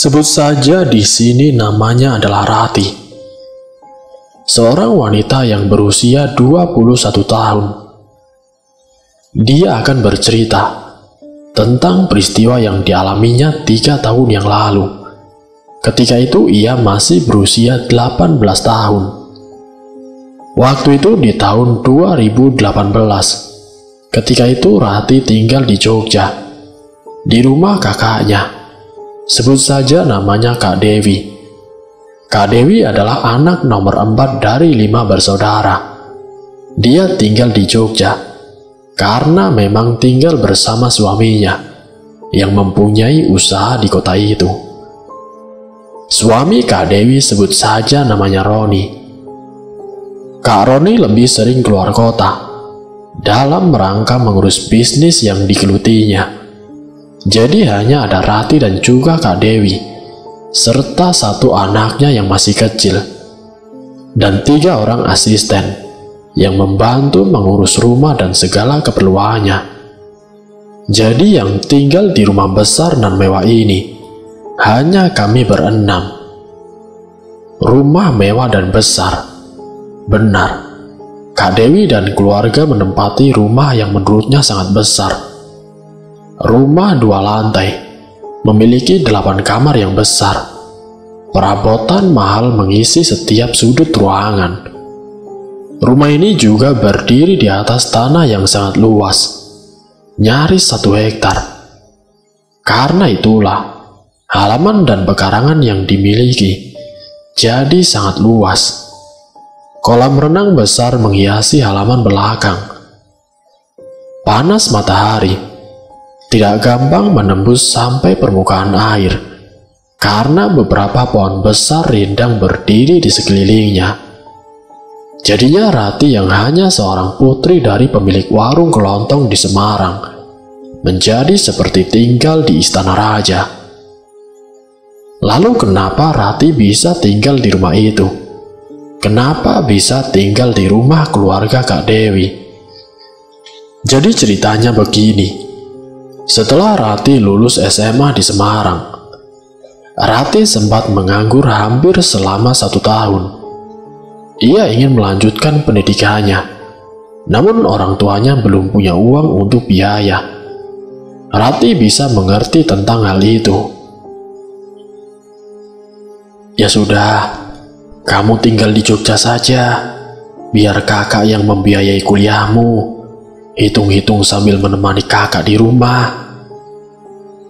Sebut saja di sini namanya adalah Rati. Seorang wanita yang berusia 21 tahun. Dia akan bercerita tentang peristiwa yang dialaminya 3 tahun yang lalu. Ketika itu ia masih berusia 18 tahun. Waktu itu di tahun 2018. Ketika itu Rati tinggal di Jogja, di rumah kakaknya. Sebut saja namanya Kak Dewi. Kak Dewi adalah anak nomor 4 dari 5 bersaudara. Dia tinggal di Jogja karena memang tinggal bersama suaminya yang mempunyai usaha di kota itu. Suami Kak Dewi sebut saja namanya Roni. Kak Roni lebih sering keluar kota dalam rangka mengurus bisnis yang digelutinya. Jadi hanya ada Rati dan juga Kak Dewi, serta 1 anaknya yang masih kecil, dan 3 orang asisten yang membantu mengurus rumah dan segala keperluannya. Jadi yang tinggal di rumah besar dan mewah ini hanya kami berenam. Rumah mewah dan besar. Benar, Kak Dewi dan keluarga menempati rumah yang menurutnya sangat besar. Rumah 2 lantai, memiliki 8 kamar yang besar. Perabotan mahal mengisi setiap sudut ruangan. Rumah ini juga berdiri di atas tanah yang sangat luas, nyaris 1 hektar. Karena itulah, halaman dan pekarangan yang dimiliki jadi sangat luas. Kolam renang besar menghiasi halaman belakang. Panas matahari tidak gampang menembus sampai permukaan air, karena beberapa pohon besar rindang berdiri di sekelilingnya. Jadinya Rati yang hanya seorang putri dari pemilik warung kelontong di Semarang, menjadi seperti tinggal di istana raja. Lalu kenapa Rati bisa tinggal di rumah itu? Kenapa bisa tinggal di rumah keluarga Kak Dewi? Jadi ceritanya begini. Setelah Rati lulus SMA di Semarang, Rati sempat menganggur hampir selama 1 tahun. Ia ingin melanjutkan pendidikannya, namun orang tuanya belum punya uang untuk biaya. Rati bisa mengerti tentang hal itu. Ya sudah, kamu tinggal di Jogja saja, biar kakak yang membiayai kuliahmu. Hitung-hitung sambil menemani kakak di rumah.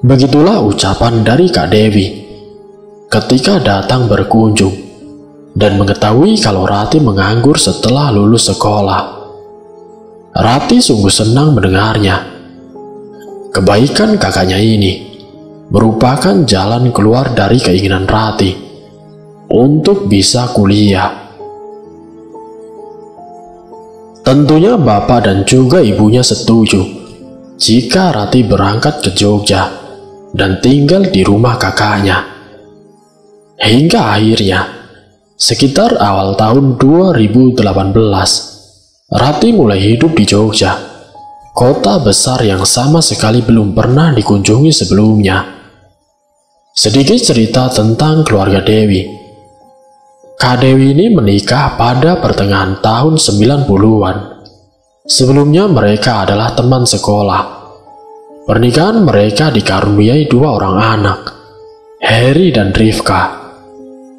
Begitulah ucapan dari Kak Dewi ketika datang berkunjung dan mengetahui kalau Rati menganggur setelah lulus sekolah. Rati sungguh senang mendengarnya. Kebaikan kakaknya ini merupakan jalan keluar dari keinginan Rati untuk bisa kuliah. Tentunya bapak dan juga ibunya setuju jika Rati berangkat ke Jogja dan tinggal di rumah kakaknya. Hingga akhirnya, sekitar awal tahun 2018, Rati mulai hidup di Jogja, kota besar yang sama sekali belum pernah dikunjungi sebelumnya. Sedikit cerita tentang keluarga Dewi. Kak Dewi ini menikah pada pertengahan tahun 90-an. Sebelumnya mereka adalah teman sekolah. Pernikahan mereka dikaruniai 2 orang anak, Heri dan Rifka.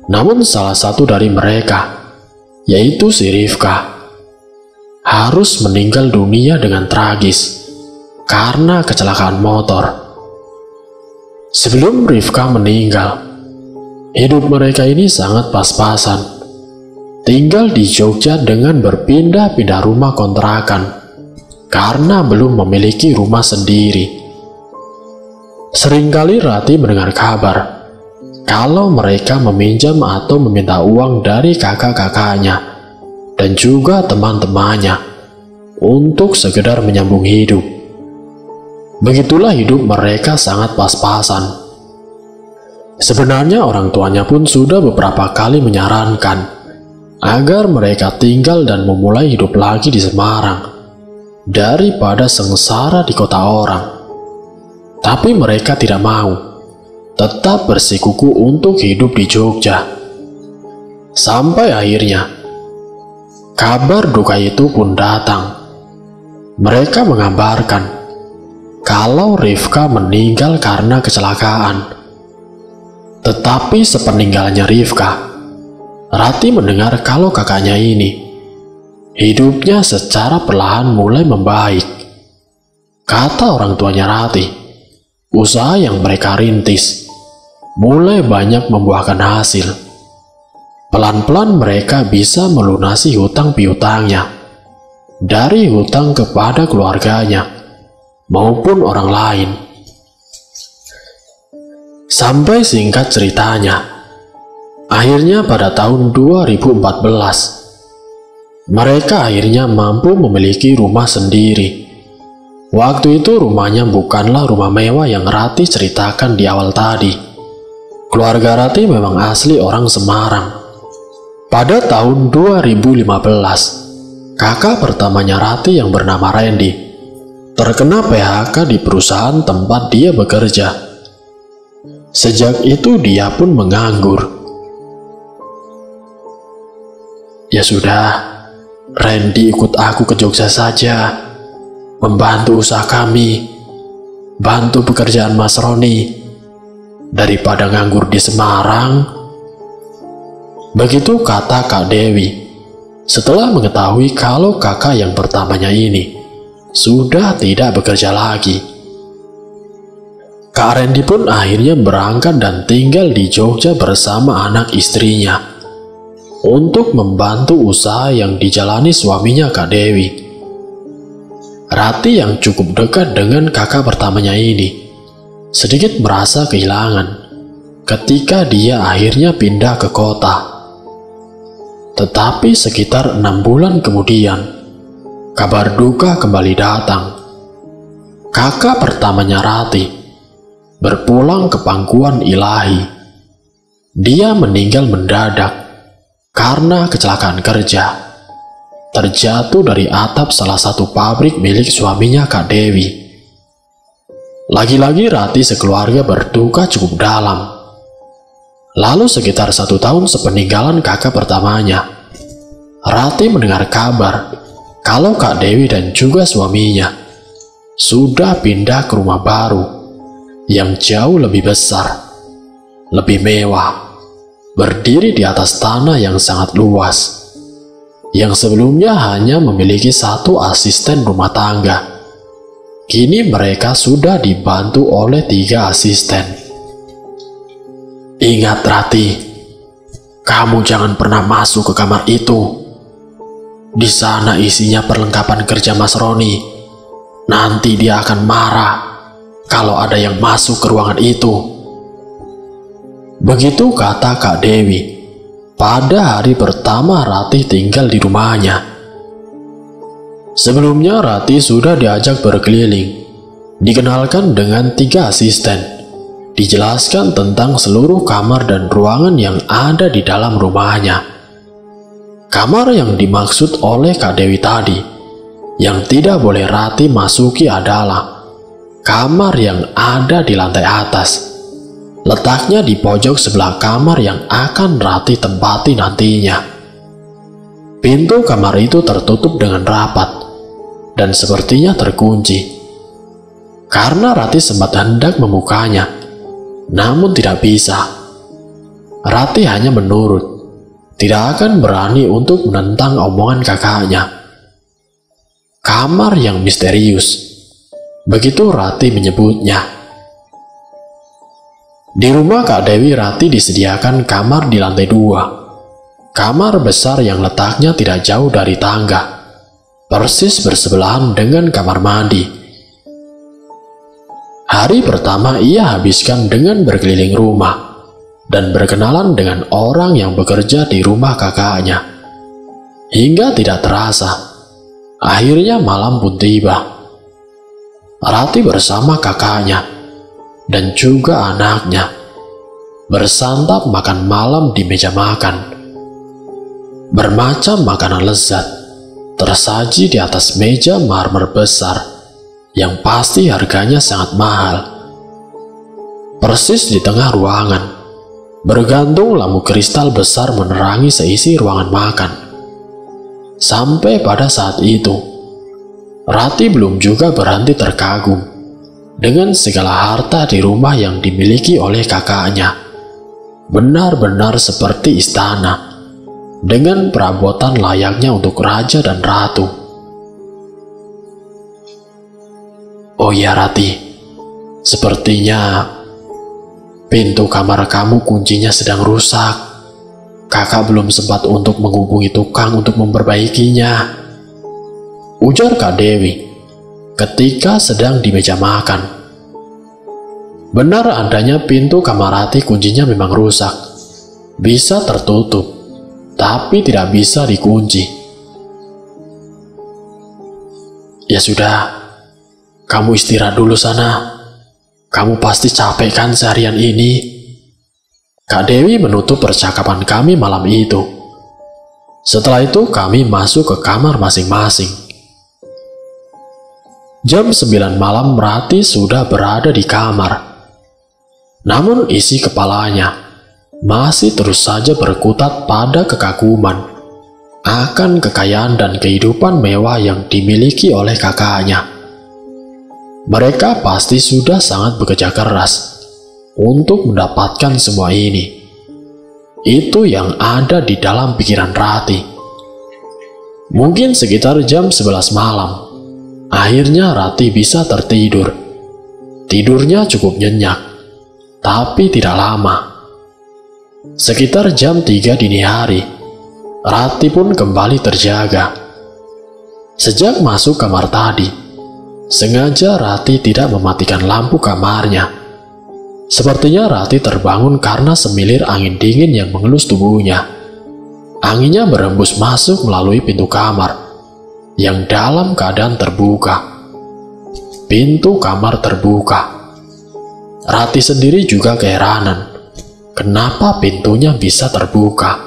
Namun salah satu dari mereka, yaitu si Rifka, harus meninggal dunia dengan tragis karena kecelakaan motor. Sebelum Rifka meninggal, hidup mereka ini sangat pas-pasan. Tinggal di Jogja dengan berpindah-pindah rumah kontrakan karena belum memiliki rumah sendiri. Seringkali Rati mendengar kabar kalau mereka meminjam atau meminta uang dari kakak-kakaknya dan juga teman-temannya untuk sekedar menyambung hidup. Begitulah hidup mereka sangat pas-pasan. Sebenarnya orang tuanya pun sudah beberapa kali menyarankan agar mereka tinggal dan memulai hidup lagi di Semarang daripada sengsara di kota orang. Tapi mereka tidak mau. tetap bersikukuh untuk hidup di Jogja. Sampai akhirnya, kabar duka itu pun datang. Mereka mengabarkan kalau Rifka meninggal karena kecelakaan. Tetapi sepeninggalnya Rifka, Rati mendengar kalau kakaknya ini hidupnya secara perlahan mulai membaik. Kata orang tuanya Rati, usaha yang mereka rintis mulai banyak membuahkan hasil. Pelan-pelan mereka bisa melunasi hutang piutangnya, dari hutang kepada keluarganya maupun orang lain. Sampai singkat ceritanya, akhirnya pada tahun 2014, mereka akhirnya mampu memiliki rumah sendiri. Waktu itu rumahnya bukanlah rumah mewah yang Rati ceritakan di awal tadi. Keluarga Rati memang asli orang Semarang. Pada tahun 2015, kakak pertamanya Rati yang bernama Randy terkena PHK di perusahaan tempat dia bekerja. Sejak itu dia pun menganggur. Ya sudah, Randy ikut aku ke Jogja saja, membantu usaha kami, bantu pekerjaan Mas Roni, daripada nganggur di Semarang. Begitu kata Kak Dewi, setelah mengetahui kalau kakak yang pertamanya ini sudah tidak bekerja lagi. Kak Randy pun akhirnya berangkat dan tinggal di Jogja bersama anak istrinya untuk membantu usaha yang dijalani suaminya Kak Dewi. Rati yang cukup dekat dengan kakak pertamanya ini sedikit merasa kehilangan ketika dia akhirnya pindah ke kota. Tetapi sekitar 6 bulan kemudian, kabar duka kembali datang. Kakak pertamanya Rati berpulang ke pangkuan ilahi. Dia meninggal mendadak karena kecelakaan kerja, terjatuh dari atap salah satu pabrik milik suaminya Kak Dewi. Lagi-lagi Rati sekeluarga berduka cukup dalam. Lalu sekitar 1 tahun sepeninggalan kakak pertamanya, Rati mendengar kabar kalau Kak Dewi dan juga suaminya sudah pindah ke rumah baru yang jauh lebih besar, lebih mewah, berdiri di atas tanah yang sangat luas. Yang sebelumnya hanya memiliki 1 asisten rumah tangga, kini mereka sudah dibantu oleh 3 asisten. Ingat Rati, kamu jangan pernah masuk ke kamar itu. Di sana isinya perlengkapan kerja Mas Roni. Nanti dia akan marah kalau ada yang masuk ke ruangan itu. Begitu kata Kak Dewi pada hari pertama Rati tinggal di rumahnya. Sebelumnya Rati sudah diajak berkeliling, dikenalkan dengan 3 asisten, dijelaskan tentang seluruh kamar dan ruangan yang ada di dalam rumahnya. Kamar yang dimaksud oleh Kak Dewi tadi yang tidak boleh Rati masuki adalah kamar yang ada di lantai atas. Letaknya di pojok sebelah kamar yang akan Rati tempati nantinya. Pintu kamar itu tertutup dengan rapat dan sepertinya terkunci. Karena Rati sempat hendak membukanya, namun tidak bisa. Rati hanya menurut, tidak akan berani untuk menentang omongan kakaknya. Kamar yang misterius, begitu Rati menyebutnya. Di rumah Kak Dewi, Rati disediakan kamar di lantai 2. Kamar besar yang letaknya tidak jauh dari tangga, persis bersebelahan dengan kamar mandi. Hari pertama ia habiskan dengan berkeliling rumah dan berkenalan dengan orang yang bekerja di rumah kakaknya. Hingga tidak terasa, akhirnya malam pun tiba. Rati bersama kakaknya dan juga anaknya bersantap makan malam di meja makan. Bermacam makanan lezat tersaji di atas meja marmer besar yang pasti harganya sangat mahal. Persis di tengah ruangan, bergantung lampu kristal besar menerangi seisi ruangan makan. Sampai pada saat itu, Rati belum juga berhenti terkagum dengan segala harta di rumah yang dimiliki oleh kakaknya. Benar-benar seperti istana, dengan perabotan layaknya untuk raja dan ratu. Oh ya Rati, sepertinya pintu kamar kamu kuncinya sedang rusak. Kakak belum sempat untuk menghubungi tukang untuk memperbaikinya, ujar Kak Dewi ketika sedang di meja makan. Benar adanya pintu kamar Rati kuncinya memang rusak. Bisa tertutup, tapi tidak bisa dikunci. Ya sudah, kamu istirahat dulu sana. Kamu pasti capek kan seharian ini? Kak Dewi menutup percakapan kami malam itu. Setelah itu kami masuk ke kamar masing-masing. Jam 9 malam Rati sudah berada di kamar. Namun isi kepalanya masih terus saja berkutat pada kekaguman akan kekayaan dan kehidupan mewah yang dimiliki oleh kakaknya. Mereka pasti sudah sangat bekerja keras untuk mendapatkan semua ini. Itu yang ada di dalam pikiran Rati. Mungkin sekitar jam 11 malam, akhirnya Rati bisa tertidur. Tidurnya cukup nyenyak, tapi tidak lama. Sekitar jam 3 dini hari, Rati pun kembali terjaga. Sejak masuk kamar tadi, sengaja Rati tidak mematikan lampu kamarnya. Sepertinya Rati terbangun karena semilir angin dingin yang mengelus tubuhnya. Anginnya berembus masuk melalui pintu kamar yang dalam keadaan terbuka. Pintu kamar terbuka. Rati sendiri juga keheranan kenapa pintunya bisa terbuka,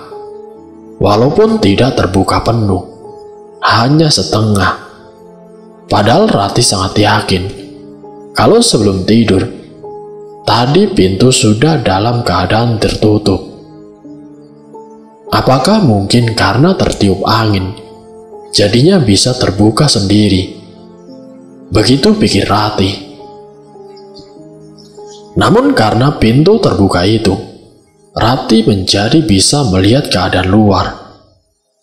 walaupun tidak terbuka penuh, hanya setengah. Padahal Rati sangat yakin kalau sebelum tidur tadi pintu sudah dalam keadaan tertutup. Apakah mungkin karena tertiup angin jadinya bisa terbuka sendiri? Begitu pikir Rati. Namun karena pintu terbuka itu, Rati menjadi bisa melihat keadaan luar.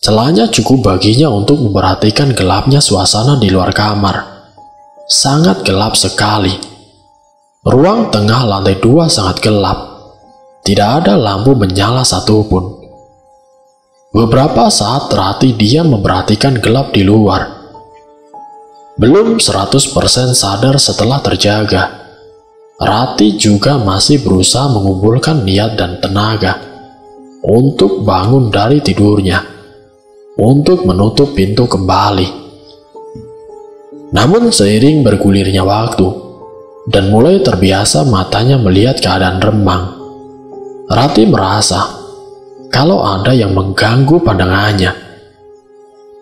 Celahnya cukup baginya untuk memperhatikan gelapnya suasana di luar kamar. Sangat gelap sekali. Ruang tengah lantai 2 sangat gelap. Tidak ada lampu menyala satupun. Beberapa saat Rati diam memperhatikan gelap di luar. Belum 100% sadar setelah terjaga, Rati juga masih berusaha mengumpulkan niat dan tenaga untuk bangun dari tidurnya, untuk menutup pintu kembali. Namun seiring bergulirnya waktu dan mulai terbiasa matanya melihat keadaan remang, Rati merasa kalau ada yang mengganggu pandangannya.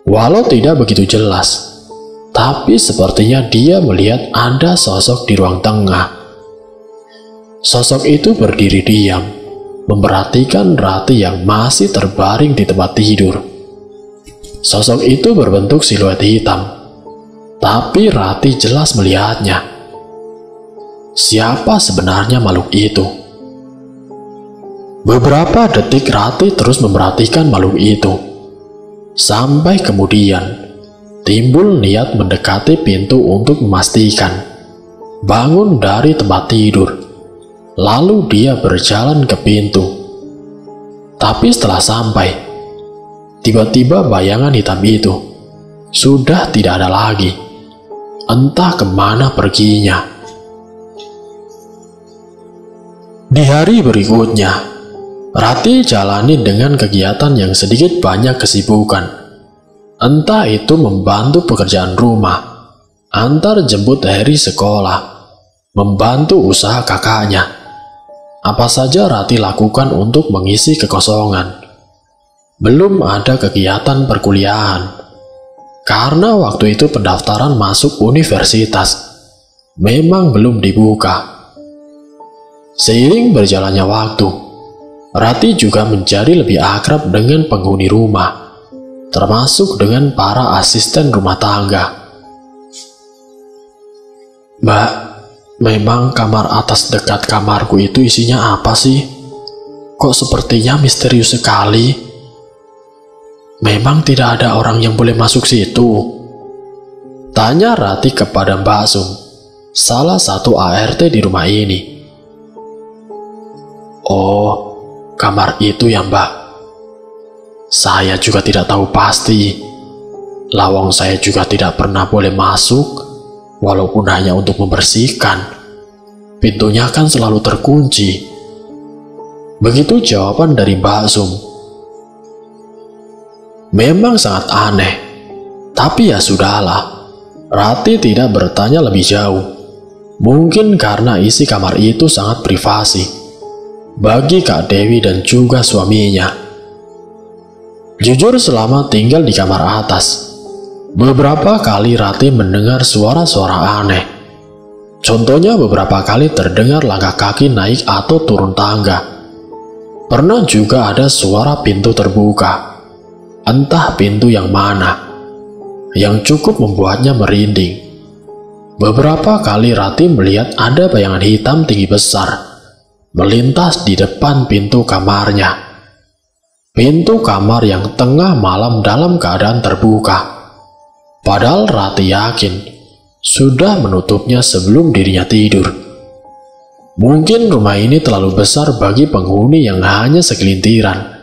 Walau tidak begitu jelas, tapi sepertinya dia melihat ada sosok di ruang tengah. Sosok itu berdiri diam, memperhatikan Rati yang masih terbaring di tempat tidur. Sosok itu berbentuk siluet hitam, tapi Rati jelas melihatnya. Siapa sebenarnya makhluk itu? Beberapa detik Rati terus memperhatikan makhluk itu, sampai kemudian timbul niat mendekati pintu untuk memastikan bangun dari tempat tidur. Lalu dia berjalan ke pintu. Tapi setelah sampai, tiba-tiba bayangan hitam itu sudah tidak ada lagi. Entah kemana perginya. Di hari berikutnya, Rati jalani dengan kegiatan yang sedikit banyak kesibukan. Entah itu membantu pekerjaan rumah, antar jemput Heri sekolah, membantu usaha kakaknya. Apa saja Rati lakukan untuk mengisi kekosongan. Belum ada kegiatan perkuliahan, karena waktu itu pendaftaran masuk universitas memang belum dibuka. Seiring berjalannya waktu, Rati juga menjadi lebih akrab dengan penghuni rumah, termasuk dengan para asisten rumah tangga. "Mbak, memang kamar atas dekat kamarku itu isinya apa sih? Kok sepertinya misterius sekali? Memang tidak ada orang yang boleh masuk situ?" tanya Rati kepada Mbak Sum, salah satu ART di rumah ini. "Oh, kamar itu ya Mbak. Saya juga tidak tahu pasti. Lawang saya juga tidak pernah boleh masuk, walaupun hanya untuk membersihkan. Pintunya kan selalu terkunci." Begitu jawaban dari Mbak Sum. Memang sangat aneh, tapi ya sudahlah. Rati tidak bertanya lebih jauh. Mungkin karena isi kamar itu sangat privasi bagi Kak Dewi dan juga suaminya. Jujur, selama tinggal di kamar atas, beberapa kali Rati mendengar suara-suara aneh. Contohnya beberapa kali terdengar langkah kaki naik atau turun tangga. Pernah juga ada suara pintu terbuka, entah pintu yang mana, yang cukup membuatnya merinding. Beberapa kali Rati melihat ada bayangan hitam tinggi besar melintas di depan pintu kamarnya. Pintu kamar yang tengah malam dalam keadaan terbuka. Padahal Rati yakin sudah menutupnya sebelum dirinya tidur. Mungkin rumah ini terlalu besar bagi penghuni yang hanya segelintiran,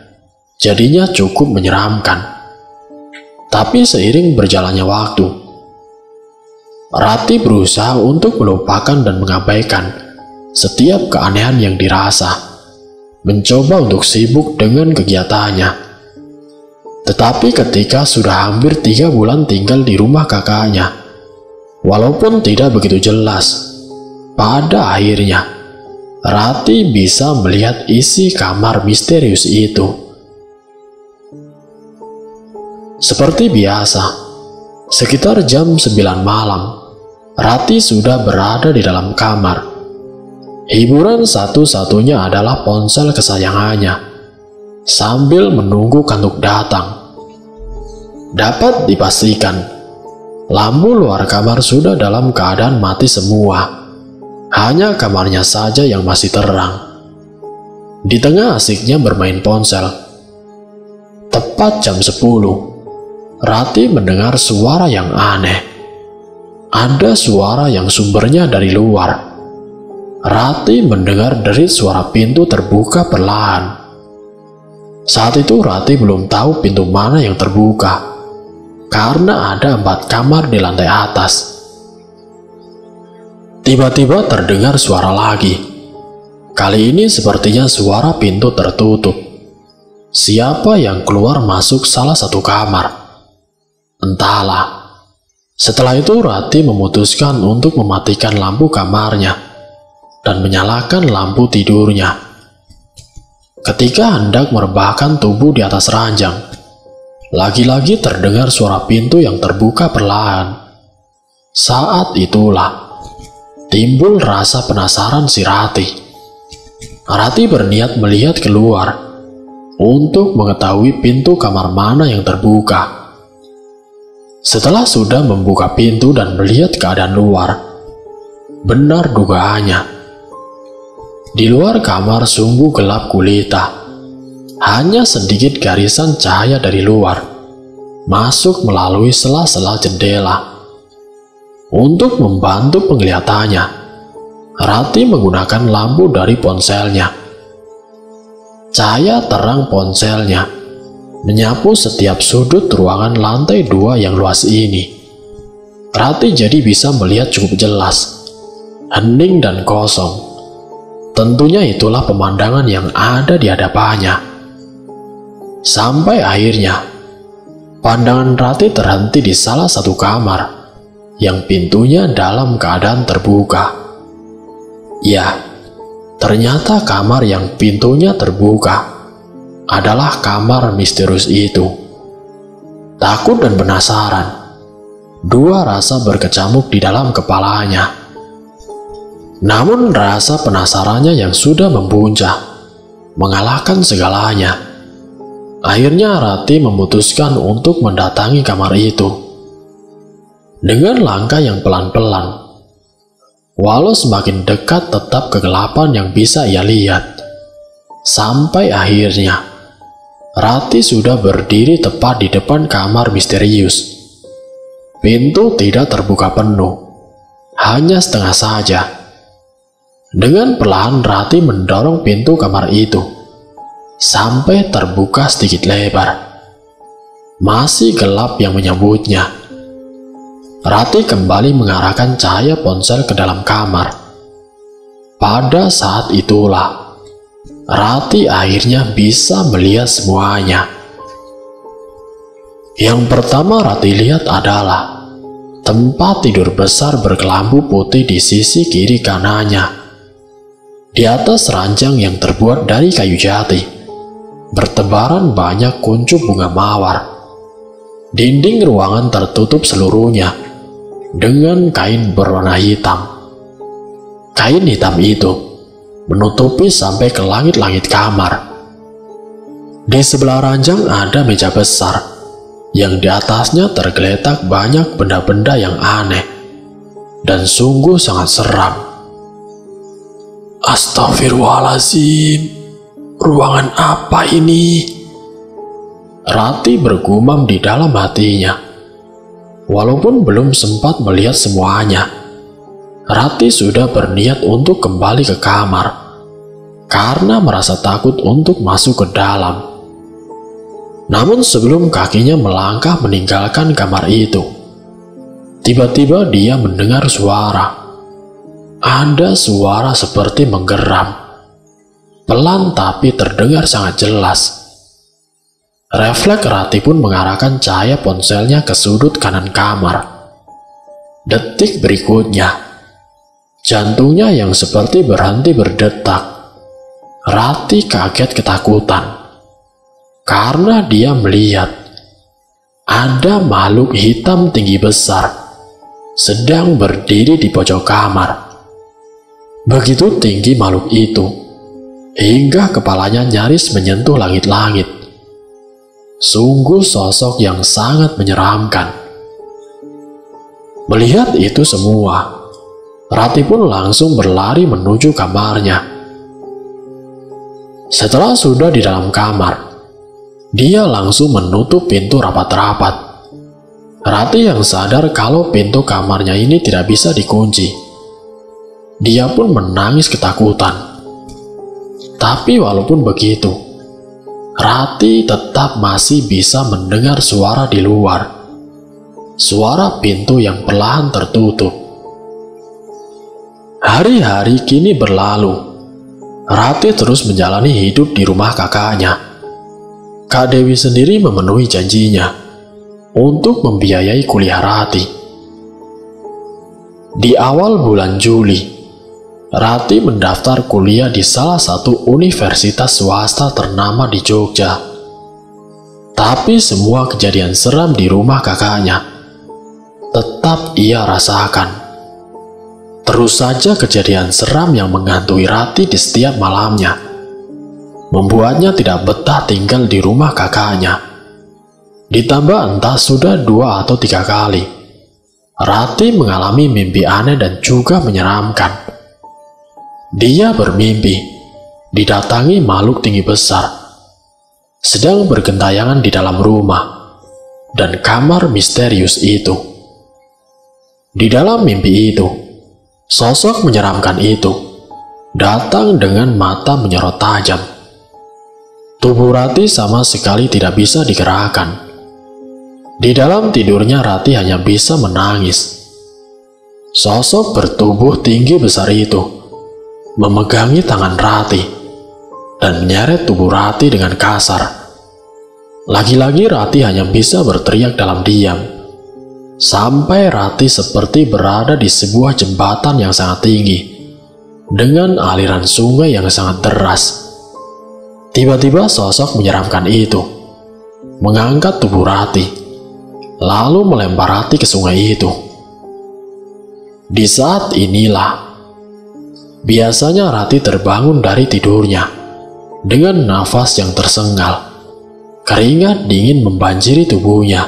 jadinya cukup menyeramkan. Tapi seiring berjalannya waktu, Rati berusaha untuk melupakan dan mengabaikan setiap keanehan yang dirasa, mencoba untuk sibuk dengan kegiatannya. Tetapi ketika sudah hampir 3 bulan tinggal di rumah kakaknya, walaupun tidak begitu jelas, pada akhirnya Rati bisa melihat isi kamar misterius itu. Seperti biasa, sekitar jam 9 malam, Rati sudah berada di dalam kamar. Hiburan satu-satunya adalah ponsel kesayangannya, sambil menunggu kantuk datang. Dapat dipastikan, lampu luar kamar sudah dalam keadaan mati semua. Hanya kamarnya saja yang masih terang. Di tengah asiknya bermain ponsel. Tepat jam 10, Rati mendengar suara yang aneh. Ada suara yang sumbernya dari luar. Rati mendengar derit suara pintu terbuka perlahan. Saat itu Rati belum tahu pintu mana yang terbuka, karena ada 4 kamar di lantai atas. Tiba-tiba terdengar suara lagi. Kali ini sepertinya suara pintu tertutup. Siapa yang keluar masuk salah satu kamar? Entahlah. Setelah itu Rati memutuskan untuk mematikan lampu kamarnya dan menyalakan lampu tidurnya. Ketika hendak merebahkan tubuh di atas ranjang, lagi-lagi terdengar suara pintu yang terbuka perlahan. Saat itulah timbul rasa penasaran si Rati. Rati berniat melihat keluar untuk mengetahui pintu kamar mana yang terbuka. Setelah sudah membuka pintu dan melihat keadaan luar, benar dugaannya. Di luar kamar sungguh gelap gulita. Hanya sedikit garisan cahaya dari luar masuk melalui sela-sela jendela. Untuk membantu penglihatannya, Rati menggunakan lampu dari ponselnya. Cahaya terang ponselnya menyapu setiap sudut ruangan lantai 2 yang luas ini. Rati jadi bisa melihat cukup jelas, hening dan kosong. Tentunya itulah pemandangan yang ada di hadapannya. Sampai akhirnya, pandangan Rati terhenti di salah satu kamar yang pintunya dalam keadaan terbuka. Ya, ternyata kamar yang pintunya terbuka adalah kamar misterius itu. Takut dan penasaran, dua rasa berkecamuk di dalam kepalanya. Namun rasa penasarannya yang sudah membuncah mengalahkan segalanya. Akhirnya Rati memutuskan untuk mendatangi kamar itu. Dengan langkah yang pelan-pelan, walau semakin dekat tetap kegelapan yang bisa ia lihat. Sampai akhirnya, Rati sudah berdiri tepat di depan kamar misterius. Pintu tidak terbuka penuh, hanya setengah saja. Dengan perlahan Rati mendorong pintu kamar itu, sampai terbuka sedikit lebar. Masih gelap yang menyambutnya. Rati kembali mengarahkan cahaya ponsel ke dalam kamar. Pada saat itulah, Rati akhirnya bisa melihat semuanya. Yang pertama Rati lihat adalah tempat tidur besar berkelambu putih di sisi kiri kanannya. Di atas ranjang yang terbuat dari kayu jati, bertebaran banyak kuncup bunga mawar. Dinding ruangan tertutup seluruhnya dengan kain berwarna hitam. Kain hitam itu menutupi sampai ke langit-langit kamar. Di sebelah ranjang ada meja besar yang di atasnya tergeletak banyak benda-benda yang aneh dan sungguh sangat seram. Astagfirullahaladzim, ruangan apa ini? Rati bergumam di dalam hatinya. Walaupun belum sempat melihat semuanya, Rati sudah berniat untuk kembali ke kamar karena merasa takut untuk masuk ke dalam. Namun sebelum kakinya melangkah meninggalkan kamar itu, tiba-tiba dia mendengar suara. Ada suara seperti menggeram, pelan tapi terdengar sangat jelas. Refleks Rati pun mengarahkan cahaya ponselnya ke sudut kanan kamar. Detik berikutnya, jantungnya yang seperti berhenti berdetak. Rati kaget ketakutan karena dia melihat ada makhluk hitam tinggi besar sedang berdiri di pojok kamar. Begitu tinggi makhluk itu hingga kepalanya nyaris menyentuh langit-langit. Sungguh sosok yang sangat menyeramkan. Melihat itu semua, Rati pun langsung berlari menuju kamarnya. Setelah sudah di dalam kamar, dia langsung menutup pintu rapat-rapat. Rati yang sadar kalau pintu kamarnya ini tidak bisa dikunci. Dia pun menangis ketakutan. Tapi walaupun begitu, Rati tetap masih bisa mendengar suara di luar. Suara pintu yang perlahan tertutup. Hari-hari kini berlalu. Rati terus menjalani hidup di rumah kakaknya. Kak Dewi sendiri memenuhi janjinya untuk membiayai kuliah Rati. Di awal bulan Juli, Rati mendaftar kuliah di salah satu universitas swasta ternama di Jogja. Tapi semua kejadian seram di rumah kakaknya tetap ia rasakan. Terus saja kejadian seram yang menghantui Rati di setiap malamnya, membuatnya tidak betah tinggal di rumah kakaknya. Ditambah entah sudah 2 atau 3 kali, Rati mengalami mimpi aneh dan juga menyeramkan. Dia bermimpi didatangi makhluk tinggi besar, sedang bergentayangan di dalam rumah dan kamar misterius itu. Di dalam mimpi itu, sosok menyeramkan itu datang dengan mata menyorot tajam. Tubuh Rati sama sekali tidak bisa digerakkan. Di dalam tidurnya Rati hanya bisa menangis. Sosok bertubuh tinggi besar itu memegangi tangan Rati dan menyeret tubuh Rati dengan kasar. Lagi-lagi Rati hanya bisa berteriak dalam diam. Sampai Rati seperti berada di sebuah jembatan yang sangat tinggi dengan aliran sungai yang sangat deras. Tiba-tiba sosok menyeramkan itu mengangkat tubuh Rati, lalu melempar Rati ke sungai itu. Di saat inilah Biasanya Rati terbangun dari tidurnya dengan nafas yang tersengal. Keringat dingin membanjiri tubuhnya,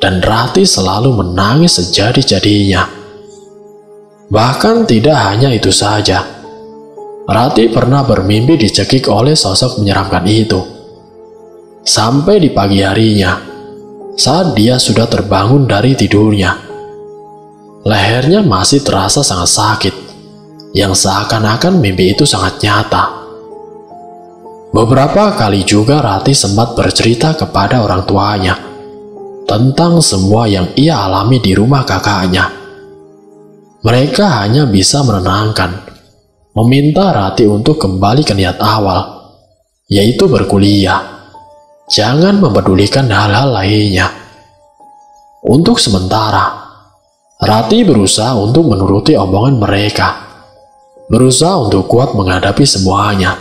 dan Rati selalu menangis sejadi-jadinya. Bahkan tidak hanya itu saja, Rati pernah bermimpi dicekik oleh sosok menyeramkan itu. Sampai di pagi harinya, saat dia sudah terbangun dari tidurnya, lehernya masih terasa sangat sakit, yang seakan-akan mimpi itu sangat nyata. Beberapa kali juga Rati sempat bercerita kepada orang tuanya tentang semua yang ia alami di rumah kakaknya. Mereka hanya bisa menenangkan, meminta Rati untuk kembali ke niat awal, yaitu berkuliah. Jangan mempedulikan hal-hal lainnya. Untuk sementara, Rati berusaha untuk menuruti omongan mereka, berusaha untuk kuat menghadapi semuanya.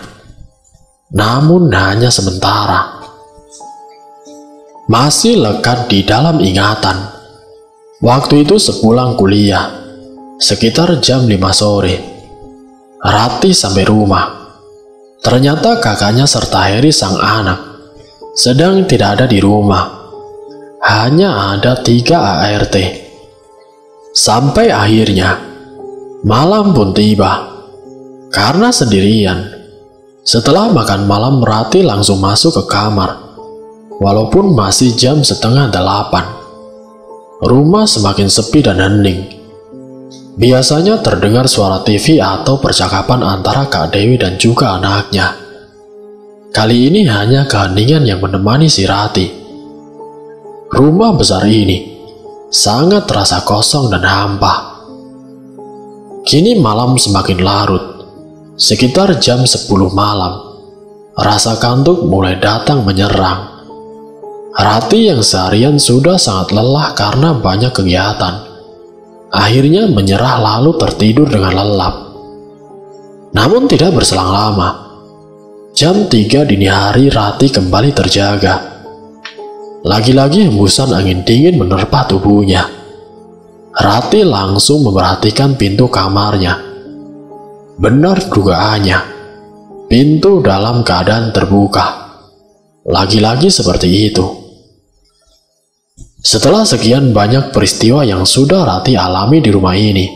Namun hanya sementara. Masih lekat di dalam ingatan, waktu itu sepulang kuliah, sekitar jam 5 sore, Rati sampai rumah. Ternyata kakaknya serta Heri sang anak sedang tidak ada di rumah. Hanya ada 3 ART. Sampai akhirnya malam pun tiba. Karena sendirian, setelah makan malam Rati langsung masuk ke kamar. Walaupun masih jam setengah 8, rumah semakin sepi dan hening. Biasanya terdengar suara TV atau percakapan antara Kak Dewi dan juga anaknya. Kali ini hanya keheningan yang menemani si Rati. Rumah besar ini sangat terasa kosong dan hampa. Kini malam semakin larut. Sekitar jam 10 malam, rasa kantuk mulai datang menyerang. Rati yang seharian sudah sangat lelah karena banyak kegiatan, akhirnya menyerah lalu tertidur dengan lelap. Namun tidak berselang lama, jam 3 dini hari Rati kembali terjaga. Lagi-lagi hembusan angin dingin menerpa tubuhnya. Rati langsung memperhatikan pintu kamarnya. Benar dugaannya, pintu dalam keadaan terbuka. Lagi-lagi seperti itu. Setelah sekian banyak peristiwa yang sudah Rati alami di rumah ini,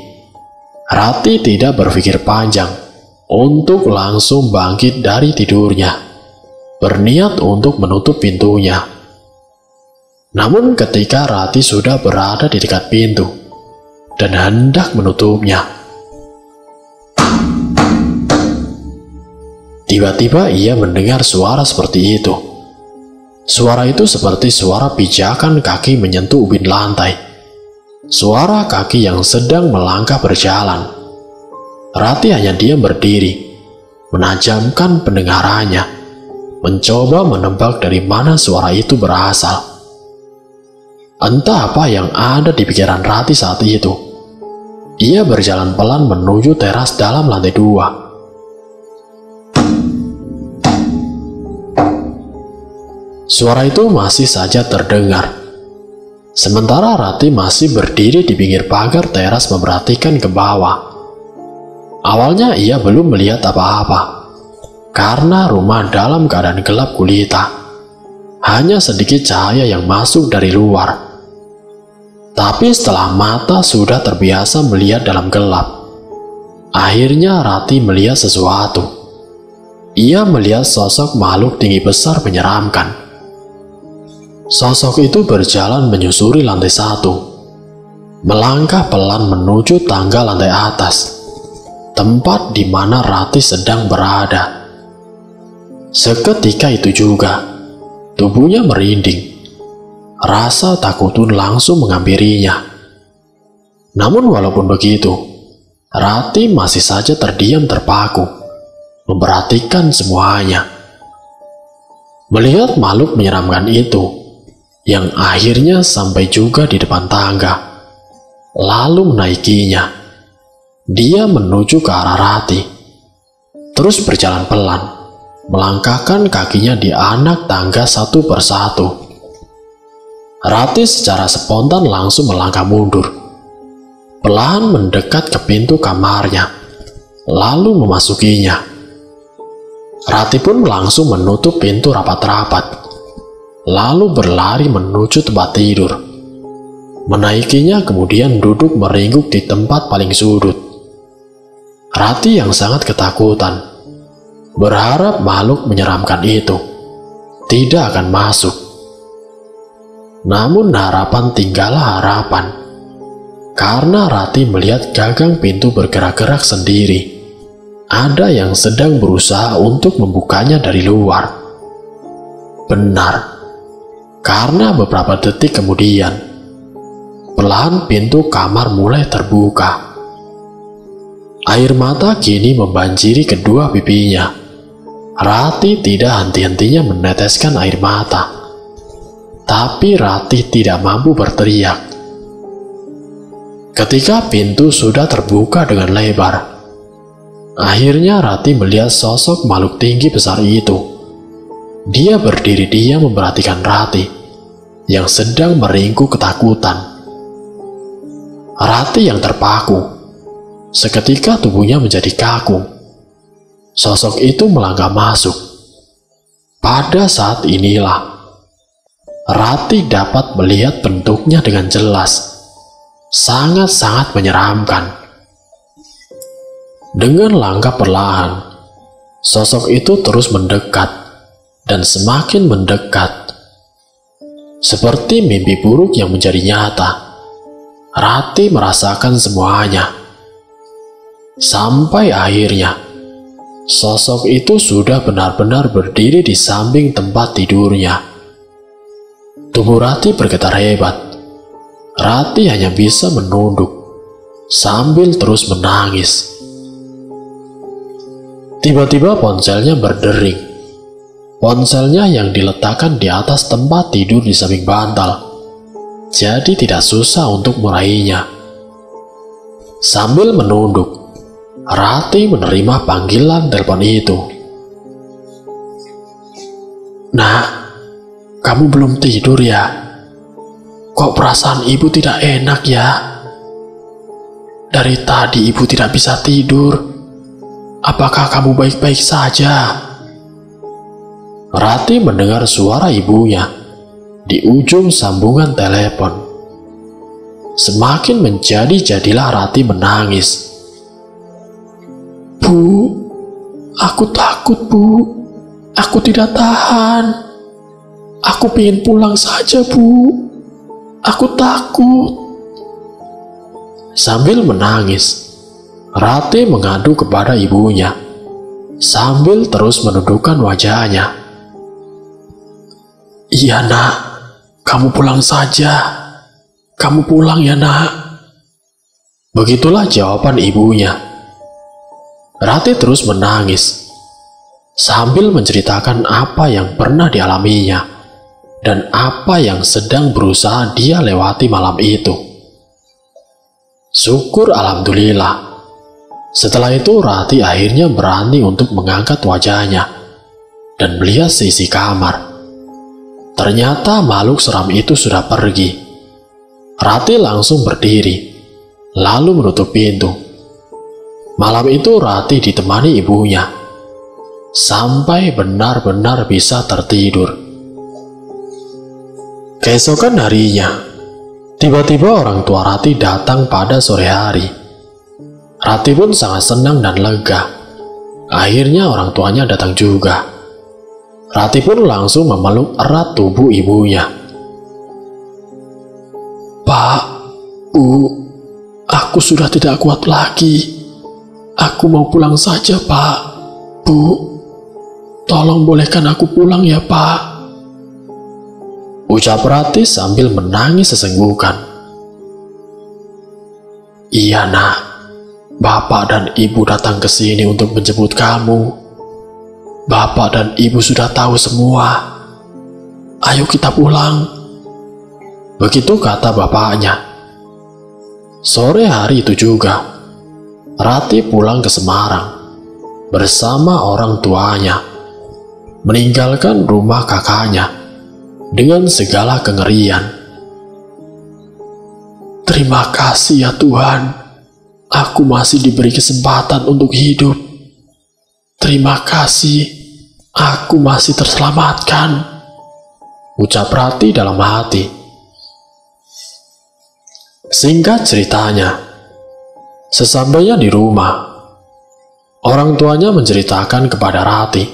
Rati tidak berpikir panjang untuk langsung bangkit dari tidurnya, berniat untuk menutup pintunya. Namun ketika Rati sudah berada di dekat pintu dan hendak menutupnya, tiba-tiba ia mendengar suara seperti itu. Suara itu seperti suara pijakan kaki menyentuh ubin lantai. Suara kaki yang sedang melangkah berjalan. Rati hanya diam berdiri, menajamkan pendengarannya, mencoba menebak dari mana suara itu berasal. Entah apa yang ada di pikiran Rati saat itu. Ia berjalan pelan menuju teras dalam lantai 2. Suara itu masih saja terdengar. Sementara Rati masih berdiri di pinggir pagar teras memperhatikan ke bawah. Awalnya ia belum melihat apa-apa, karena rumah dalam keadaan gelap gulita. Hanya sedikit cahaya yang masuk dari luar. Tapi setelah mata sudah terbiasa melihat dalam gelap, akhirnya Rati melihat sesuatu. Ia melihat sosok makhluk tinggi besar menyeramkan. Sosok itu berjalan menyusuri lantai 1, melangkah pelan menuju tangga lantai atas, tempat di mana Rati sedang berada. Seketika itu juga, tubuhnya merinding. Rasa takut pun langsung menghampirinya. Namun walaupun begitu, Rati masih saja terdiam terpaku, memperhatikan semuanya. Melihat makhluk menyeramkan itu, yang akhirnya sampai juga di depan tangga, lalu menaikinya. Dia menuju ke arah Rati, terus berjalan pelan, melangkahkan kakinya di anak tangga satu persatu. Rati secara spontan langsung melangkah mundur, pelan mendekat ke pintu kamarnya, lalu memasukinya. Rati pun langsung menutup pintu rapat-rapat, lalu berlari menuju tempat tidur. Menaikinya kemudian duduk meringguk di tempat paling sudut. Rati yang sangat ketakutan, berharap makhluk menyeramkan itu tidak akan masuk. Namun harapan tinggallah harapan, karena Rati melihat gagang pintu bergerak-gerak sendiri. Ada yang sedang berusaha untuk membukanya dari luar. Benar, karena beberapa detik kemudian, perlahan pintu kamar mulai terbuka. Air mata kini membanjiri kedua pipinya. Rati tidak henti-hentinya meneteskan air mata. Tapi Rati tidak mampu berteriak. Ketika pintu sudah terbuka dengan lebar, akhirnya Rati melihat sosok makhluk tinggi besar itu. Dia berdiri diam memperhatikan Rati yang sedang meringkuk ketakutan. Rati yang terpaku. Seketika tubuhnya menjadi kaku. Sosok itu melangkah masuk. Pada saat inilah Rati dapat melihat bentuknya dengan jelas. Sangat-sangat menyeramkan. Dengan langkah perlahan, sosok itu terus mendekat dan semakin mendekat. Seperti mimpi buruk yang menjadi nyata, Rati merasakan semuanya. Sampai akhirnya, sosok itu sudah benar-benar berdiri di samping tempat tidurnya. Tubuh Rati bergetar hebat. Rati hanya bisa menunduk sambil terus menangis. Tiba-tiba ponselnya berdering. Ponselnya yang diletakkan di atas tempat tidur di samping bantal, jadi tidak susah untuk meraihnya. Sambil menunduk, Rati menerima panggilan telepon itu. "Nak, kamu belum tidur ya? Kok perasaan ibu tidak enak ya? Dari tadi ibu tidak bisa tidur. Apakah kamu baik-baik saja?" Rati mendengar suara ibunya di ujung sambungan telepon. Semakin menjadi-jadilah Rati menangis. "Bu, aku takut, Bu. Aku tidak tahan. Aku ingin pulang saja, Bu. Aku takut." Sambil menangis, Rati mengadu kepada ibunya, sambil terus menundukkan wajahnya. "Iya, Nak. Kamu pulang saja. Kamu pulang ya, Nak." Begitulah jawaban ibunya. Rati terus menangis, sambil menceritakan apa yang pernah dialaminya dan apa yang sedang berusaha dia lewati malam itu. Syukur alhamdulillah. Setelah itu Rati akhirnya berani untuk mengangkat wajahnya dan melihat sisi kamar. Ternyata makhluk seram itu sudah pergi. Rati langsung berdiri, lalu menutup pintu. Malam itu Rati ditemani ibunya, sampai benar-benar bisa tertidur. Keesokan harinya, tiba-tiba orang tua Rati datang pada sore hari. Rati pun sangat senang dan lega. Akhirnya orang tuanya datang juga. Rati pun langsung memeluk erat tubuh ibunya. "Pak, Bu, aku sudah tidak kuat lagi. Aku mau pulang saja, Pak. Bu, tolong bolehkan aku pulang ya, Pak," ucap Rati sambil menangis sesenggukan. "Iya, Nak. Bapak dan Ibu datang ke sini untuk menjemput kamu. Bapak dan Ibu sudah tahu semua. Ayo kita pulang." Begitu kata bapaknya. Sore hari itu juga, Rati pulang ke Semarang bersama orang tuanya, meninggalkan rumah kakaknya dengan segala kengerian. "Terima kasih ya Tuhan, Aku masih diberi kesempatan untuk hidup. Terima kasih, aku masih terselamatkan, ucap Rati dalam hati. Singkat ceritanya, sesampainya di rumah, orang tuanya menceritakan kepada Rati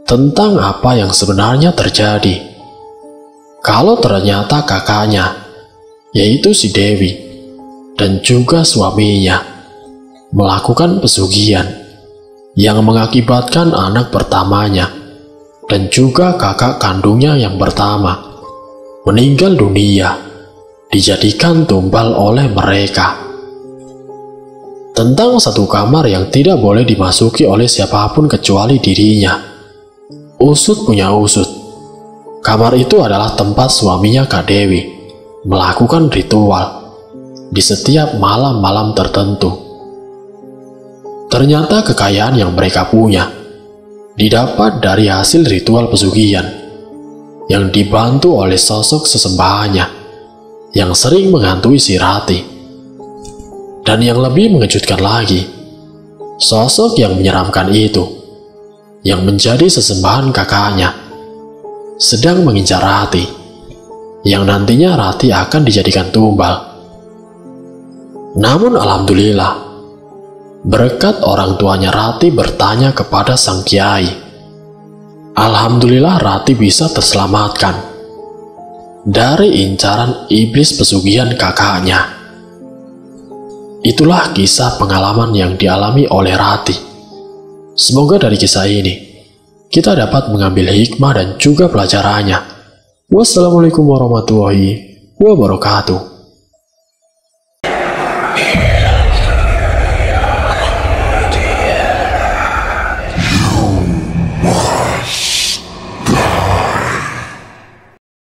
tentang apa yang sebenarnya terjadi. Kalau ternyata kakaknya, yaitu si Dewi, dan juga suaminya, melakukan pesugihan yang mengakibatkan anak pertamanya dan juga kakak kandungnya yang pertama meninggal dunia, dijadikan tumbal oleh mereka. Tentang satu kamar yang tidak boleh dimasuki oleh siapapun kecuali dirinya. Usut punya usut. Kamar itu adalah tempat suaminya Kak Dewi melakukan ritual di setiap malam-malam tertentu. Ternyata kekayaan yang mereka punya didapat dari hasil ritual pesugihan yang dibantu oleh sosok sesembahannya yang sering menghantui si Rati. Dan yang lebih mengejutkan lagi, sosok yang menyeramkan itu, yang menjadi sesembahan kakaknya, sedang mengincar Rati, yang nantinya Rati akan dijadikan tumbal. Namun alhamdulillah, berkat orang tuanya Rati bertanya kepada sang kiai, alhamdulillah Rati bisa terselamatkan dari incaran iblis pesugihan kakaknya. Itulah kisah pengalaman yang dialami oleh Rati. Semoga dari kisah ini kita dapat mengambil hikmah dan juga pelajarannya. Wassalamualaikum warahmatullahi wabarakatuh.